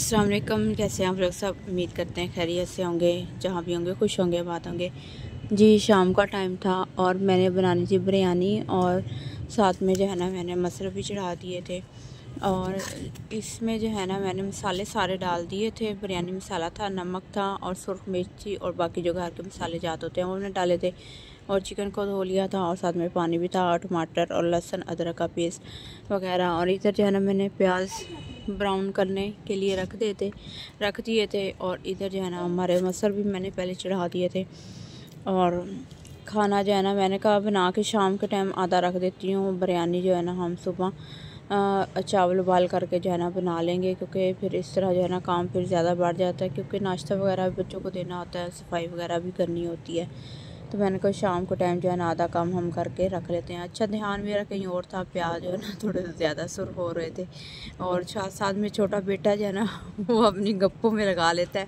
अस्सलाम वालेकुम। कैसे हैं आप लोग सब? उम्मीद करते हैं खैरियत से होंगे, जहाँ भी होंगे खुश होंगे, बात होंगे। जी शाम का टाइम था और मैंने बनानी थी बिरयानी और साथ में जो है ना मैंने मसर भी चढ़ा दिए थे। और इसमें जो है ना मैंने मसाले सारे डाल दिए थे। बिरयानी मसाला था, नमक था और सुरख मिर्ची और बाकी जो घर के मसाले जात होते हैं वो मैंने डाले थे। और चिकन को धो लिया था और साथ में पानी भी था और टमाटर और लहसुन अदरक का पेस्ट वगैरह। और इधर जो है ना मैंने प्याज ब्राउन करने के लिए रख दिए थे। और इधर जो है ना हमारे मसर भी मैंने पहले चढ़ा दिए थे। और खाना जो है ना मैंने कहा बना के शाम के टाइम आधा रख देती हूँ। बिरयानी जो है ना हम सुबह चावल उबाल करके जो है ना बना लेंगे, क्योंकि फिर इस तरह जो है ना काम फिर ज़्यादा बढ़ जाता है, क्योंकि नाश्ता वगैरह भी बच्चों को देना होता है, सफाई वगैरह भी करनी होती है। तो मैंने कहा शाम को टाइम जो है ना आधा काम हम करके रख लेते हैं। अच्छा ध्यान मेरा कहीं और था, प्याज जो है ना थोड़े से ज़्यादा सुर्ख हो रहे थे। और साथ में छोटा बेटा जो है ना वो अपनी गप्पों में लगा लेता है,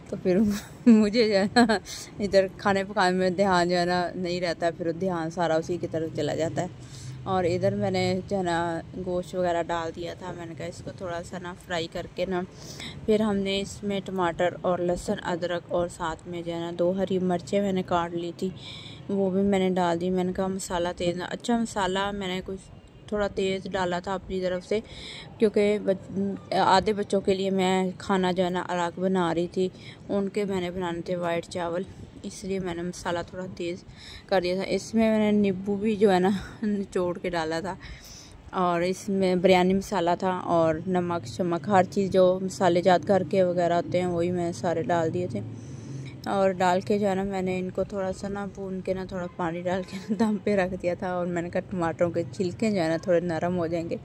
तो फिर मुझे जो है ना इधर खाने पकाने में ध्यान जो है ना नहीं रहता है, फिर ध्यान सारा उसी की तरफ चला जाता है। और इधर मैंने जो है ना गोश्त वगैरह डाल दिया था। मैंने कहा इसको थोड़ा सा ना फ्राई करके ना फिर हमने इसमें टमाटर और लहसुन अदरक और साथ में जो है ना 2 हरी मिर्चें मैंने काट ली थी, वो भी मैंने डाल दी। मैंने कहा मसाला तेज़, अच्छा मसाला मैंने कुछ थोड़ा तेज़ डाला था अपनी तरफ से, क्योंकि आधे बच्चों के लिए मैं खाना जो है ना अलग बना रही थी, उनके मैंने बनाने थे वाइट चावल, इसलिए मैंने मसाला थोड़ा तेज़ कर दिया था। इसमें मैंने नींबू भी जो है ना निचोड़ के डाला था। और इसमें बिरयानी मसाला था और नमक शमक हर चीज़ जो मसाले जात घर के वगैरह होते हैं वही मैंने सारे डाल दिए थे। और डाल के जो है ना मैंने इनको थोड़ा सा ना भून के ना थोड़ा पानी डाल के दम पे रख दिया था। और मैंने कहा टमाटरों के छिलके जो है ना थोड़े नरम हो जाएंगे,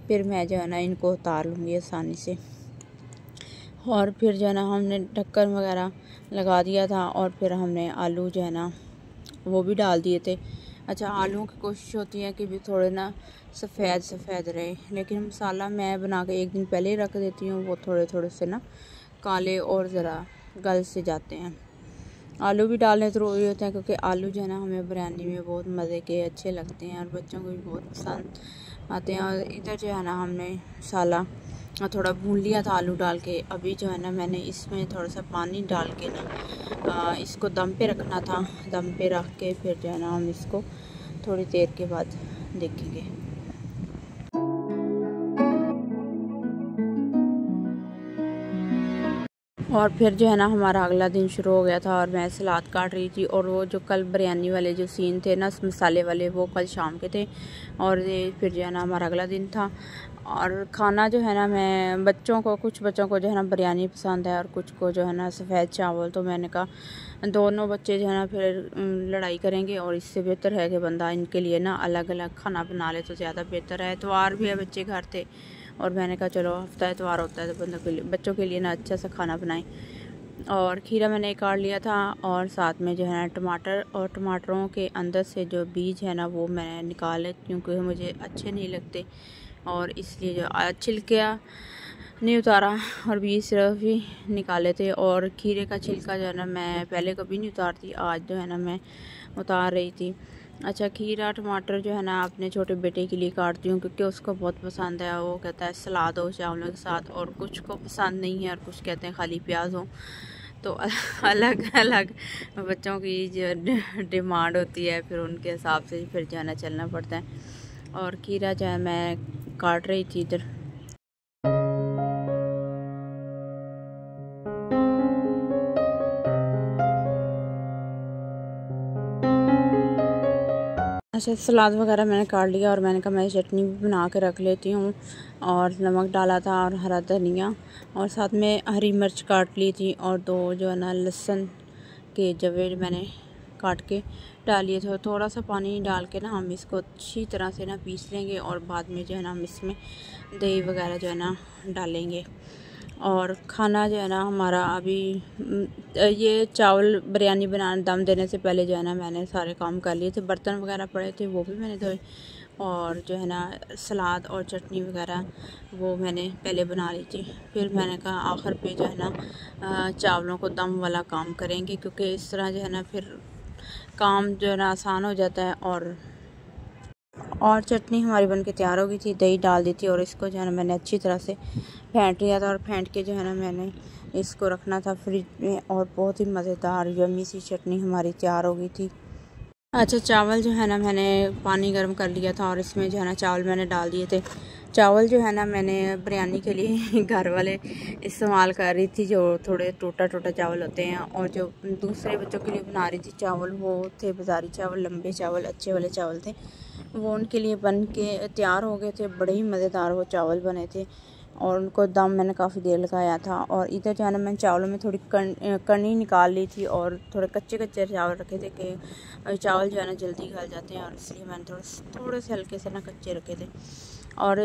फिर मैं जो है ना इनको उतार लूँगी आसानी से। और फिर जो है ना हमने ढक्कन वगैरह लगा दिया था और फिर हमने आलू जो है ना वो भी डाल दिए थे। अच्छा आलूओं की कोशिश होती है कि भी थोड़े ना सफ़ेद रहे, लेकिन मसाला मैं बना के एक दिन पहले ही रख देती हूँ, वो थोड़े से ना काले और ज़रा गल से जाते हैं। आलू भी डालने ज़रूरी होते हैं, क्योंकि आलू जो है ना हमें बिरयानी में बहुत मज़े के अच्छे लगते हैं और बच्चों को भी बहुत पसंद आते हैं। और इधर जो है ना हमने मसाला थोड़ा भून लिया था आलू डाल के। अभी जो है ना मैंने इसमें थोड़ा सा पानी डाल के ना इसको दम पे रखना था। दम पे रख के फिर जो है ना हम इसको थोड़ी देर के बाद देखेंगे। और फिर जो है ना हमारा अगला दिन शुरू हो गया था और मैं सलाद काट रही थी। और वो जो कल बिरयानी वाले जो सीन थे ना मसाले वाले, वो कल शाम के थे। और ये फिर जो है ना हमारा अगला दिन था। और खाना जो है ना मैं कुछ बच्चों को जो है ना बिरयानी पसंद है और कुछ को जो है ना सफ़ेद चावल। तो मैंने कहा दोनों बच्चे जो है ना फिर लड़ाई करेंगे, और इससे बेहतर है कि बंदा इनके लिए ना अलग अलग खाना बना ले तो ज़्यादा बेहतर है। एतवार भी है, बच्चे घर थे और मैंने कहा चलो हफ्ता एतवार होता है तो बच्चों के लिए ना अच्छा सा खाना बनाएं। और खीरा मैंने काट लिया था और साथ में जो है ना टमाटर, और टमाटरों के अंदर से जो बीज है ना वो मैंने निकाले, क्योंकि मुझे अच्छे नहीं लगते और इसलिए जो छिलका नहीं उतारा और बीज सिर्फ ही निकाले थे। और खीरे का छिलका जो है ना मैं पहले कभी नहीं उतारती, आज जो है ना मैं उतार रही थी। अच्छा खीरा टमाटर जो है ना अपने छोटे बेटे के लिए काटती हूँ, क्योंकि उसको बहुत पसंद है। वो कहता है सलाद हो चावलों के साथ, और कुछ को पसंद नहीं है और कुछ कहते हैं खाली प्याज हो। तो अलग अलग बच्चों की जो डिमांड होती है, फिर उनके हिसाब से फिर जो है ना चलना पड़ता है। और खीरा जो है मैं काट रही थी इधर। अच्छा सलाद वगैरह मैंने काट लिया और मैंने कहा मैं चटनी भी बना के रख लेती हूँ। और नमक डाला था और हरा धनिया और साथ में हरी मिर्च काट ली थी, और 2 जो है ना लहसुन के जवे मैंने काट के डाल लिए थे। थोड़ा सा पानी डाल के ना हम इसको अच्छी तरह से ना पीस लेंगे, और बाद में जो है ना हम इसमें दही वगैरह जो है ना डालेंगे। और खाना जो है ना हमारा अभी ये चावल बिरयानी बनाने दम देने से पहले जो है ना मैंने सारे काम कर लिए थे। बर्तन वगैरह पड़े थे वो भी मैंने धोए, और जो है ना सलाद और चटनी वगैरह वो मैंने पहले बना ली थी। फिर मैंने कहा आखिर पे जो है ना चावलों को दम वाला काम करेंगे, क्योंकि इस तरह जो है ना फिर काम जो है ना आसान हो जाता है। और चटनी हमारी बन के तैयार हो गई थी। दही डाल दी थी और इसको जो है ना मैंने अच्छी तरह से फेंट लिया था और फेंट के जो है ना मैंने इसको रखना था फ्रिज में। और बहुत ही मज़ेदार यम्मी सी चटनी हमारी तैयार हो गई थी। अच्छा, चावल जो है ना मैंने पानी गर्म कर लिया था और इसमें जो है ना चावल मैंने डाल दिए थे। चावल जो है ना मैंने बिरयानी के लिए घर वाले इस्तेमाल कर रही थी, जो थोड़े टूटा टूटा चावल होते हैं। और जो दूसरे बच्चों के लिए बना रही थी चावल, वो थे बाज़ारी चावल, लंबे चावल, अच्छे वाले चावल थे। वो उनके लिए बन के तैयार हो गए थे। बड़े ही मज़ेदार वो चावल बने थे और उनको दम मैंने काफ़ी देर लगाया था। और इधर जो है ना मैंने चावलों में थोड़ी कनी निकाल ली थी और थोड़े कच्चे कच्चे चावल रखे थे कि चावल जो है ना जल्दी गल जाते हैं, और इसलिए मैंने थोड़े से हल्के से ना कच्चे रखे थे। और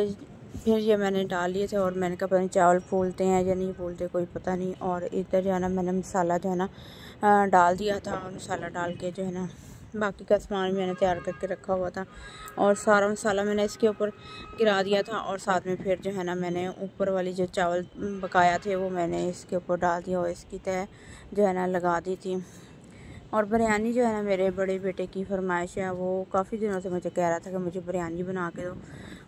फिर ये मैंने डाल लिए थे और मैंने कहा पता नहीं चावल फूलते हैं या नहीं फूलते, कोई पता नहीं। और इधर जो है ना मैंने मसाला जो है ना डाल दिया था और मसाला डाल के जो है ना बाकी का सामान मैंने तैयार करके रखा हुआ था और सारा मसाला मैंने इसके ऊपर गिरा दिया था। और साथ में फिर जो है ना मैंने ऊपर वाली जो चावल पकाया थे वो मैंने इसके ऊपर डाल दिया और इसकी तह जो है ना लगा दी थी। और बिरयानी जो है ना मेरे बड़े बेटे की फरमाइश है, वो काफ़ी दिनों से मुझे कह रहा था कि मुझे बिरयानी बना के दो,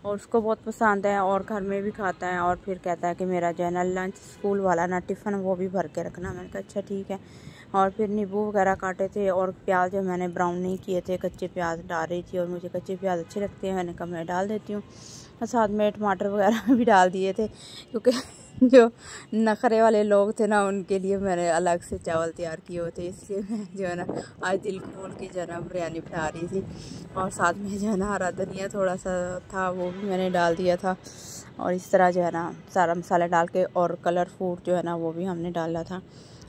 और उसको बहुत पसंद है और घर में भी खाता है। और फिर कहता है कि मेरा जो है ना लंच स्कूल वाला ना टिफ़िन वो भी भर के रखना। मैंने कहा अच्छा ठीक है। और फिर नींबू वगैरह काटे थे और प्याज जो मैंने ब्राउन नहीं किए थे, कच्चे प्याज डाल रही थी और मुझे कच्चे प्याज अच्छे लगते हैं। मैंने कहा मैं डाल देती हूँ। और साथ में टमाटर वगैरह भी डाल दिए थे, क्योंकि जो नखरे वाले लोग थे ना उनके लिए मैंने अलग से चावल तैयार किए हुए थे, इसलिए मैं जो है ना आज दिल खोल के जो है ना बिरयानी बना रही थी। और साथ में जो है ना हरा धनिया थोड़ा सा था वो भी मैंने डाल दिया था। और इस तरह जो है ना सारा मसाला डाल के और कलर फूड जो है ना वो भी हमने डाला था।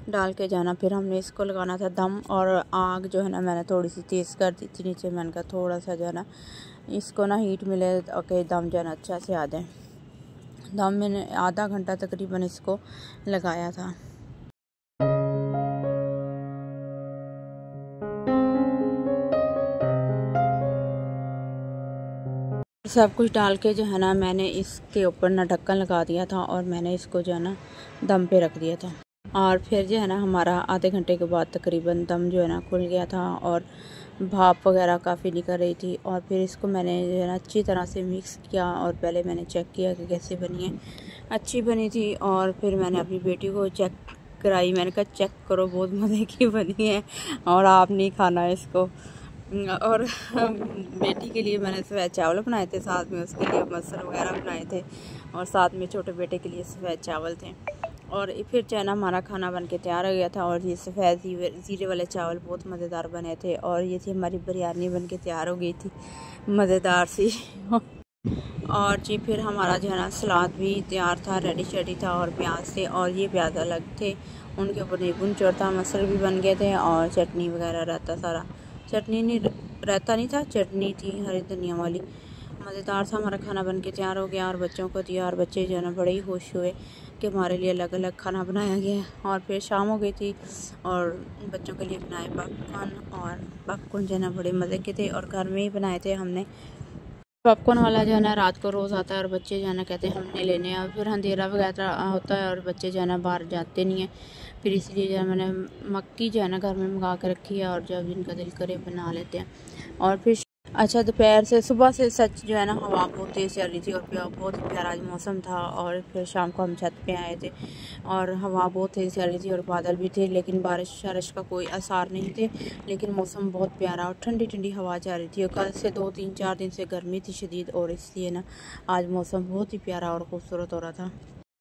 डाल के जाना फिर हमने इसको लगाना था दम। और आग जो है ना मैंने थोड़ी सी तेज़ कर दी थी नीचे। मैंने कहा थोड़ा सा जो है ना इसको ना हीट मिले, ओके दम जो है ना अच्छा से आ जाए। दम मैंने आधा घंटा तकरीबन इसको लगाया था। सब कुछ डाल के जो है ना मैंने इसके ऊपर ना ढक्कन लगा दिया था और मैंने इसको जो है ना दम पे रख दिया था। और फिर जो है ना हमारा आधे घंटे के बाद तकरीबन दम जो है ना खुल गया था और भाप वगैरह काफ़ी निकल रही थी। और फिर इसको मैंने जो है ना अच्छी तरह से मिक्स किया और पहले मैंने चेक किया कि कैसे बनी है। अच्छी बनी थी। और फिर मैंने अपनी बेटी को चेक कराई। मैंने कहा चेक करो, बहुत मज़े की बनी है और आप नहीं खाना है इसको। और बेटी के लिए मैंने सफ़ेद चावल बनाए थे, साथ में उसके लिए मसर वगैरह बनाए थे और साथ में छोटे बेटे के लिए सफ़ेद चावल थे। और फिर जो है ना हमारा खाना बन के तैयार हो गया था और ये सफ़ेद ज़ीरे वाले चावल बहुत मज़ेदार बने थे। और ये थी हमारी बिरयानी बन के तैयार हो गई थी मज़ेदार सी। और जी फिर हमारा जो है ना सलाद भी तैयार था, रेडी शेडी था और प्याज थे और ये प्याज अलग थे, उनके ऊपर नींबू निचोड़ था, मसल भी बन गए थे और चटनी वगैरह रहता सारा। चटनी नहीं रहता नहीं था, चटनी थी हरी धनिया वाली। मज़ेदार था। हमारा खाना बन के तैयार हो गया और बच्चों को दिया और बच्चे जो है ना बड़े ही खुश हुए कि हमारे लिए अलग अलग खाना बनाया गया है। और फिर शाम हो गई थी और बच्चों के लिए बनाए पॉपकॉर्न, और पॉपकॉर्न जो है ना बड़े मज़े के थे और घर में ही बनाए थे हमने। पॉपकॉर्न वाला जो है ना रात को रोज़ आता है और बच्चे जो है ना कहते हैं हमने लेने हैं। और फिर अंधेरा वगैरह होता है और बच्चे जो है ना बाहर जाते नहीं हैं, फिर इसलिए जो है मैंने मक्की जो है ना घर में मंगा के रखी है और जब जिनका दिल करे बना लेते हैं। और फिर अच्छा दोपहर से सुबह से सच जो है ना हवा बहुत तेज़ चल रही थी और बहुत ही प्यारा आज मौसम था। और फिर शाम को हम छत पे आए थे और हवा बहुत तेज़ चल रही थी और बादल भी थे, लेकिन बारिश शारिश का कोई आसार नहीं थे। लेकिन मौसम बहुत प्यारा और ठंडी ठंडी हवा चल रही थी। और कल से 2-3-4 दिन से गर्मी थी शदीद और इसलिए ना आज मौसम बहुत ही प्यारा और खूबसूरत हो रहा था।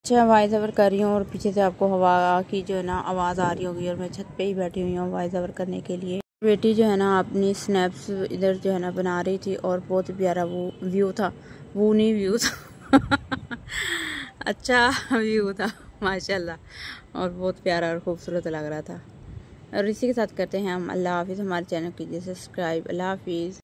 अच्छा वॉइस ओवर कर रही हूँ और पीछे से आपको हवा की जो है ना आवाज़ आ रही होगी और मैं छत पे ही बैठी हुई हूँ वॉइस ओवर करने के लिए। बेटी जो है ना अपनी स्नैप्स इधर जो है ना बना रही थी और बहुत प्यारा वो व्यू था, वो नहीं व्यू था अच्छा व्यू था माशाल्लाह और बहुत प्यारा और खूबसूरत लग रहा था। और इसी के साथ करते हैं हम अल्लाह हाफिज़। हमारे चैनल कीजिए सब्सक्राइब। अल्लाह हाफिज़।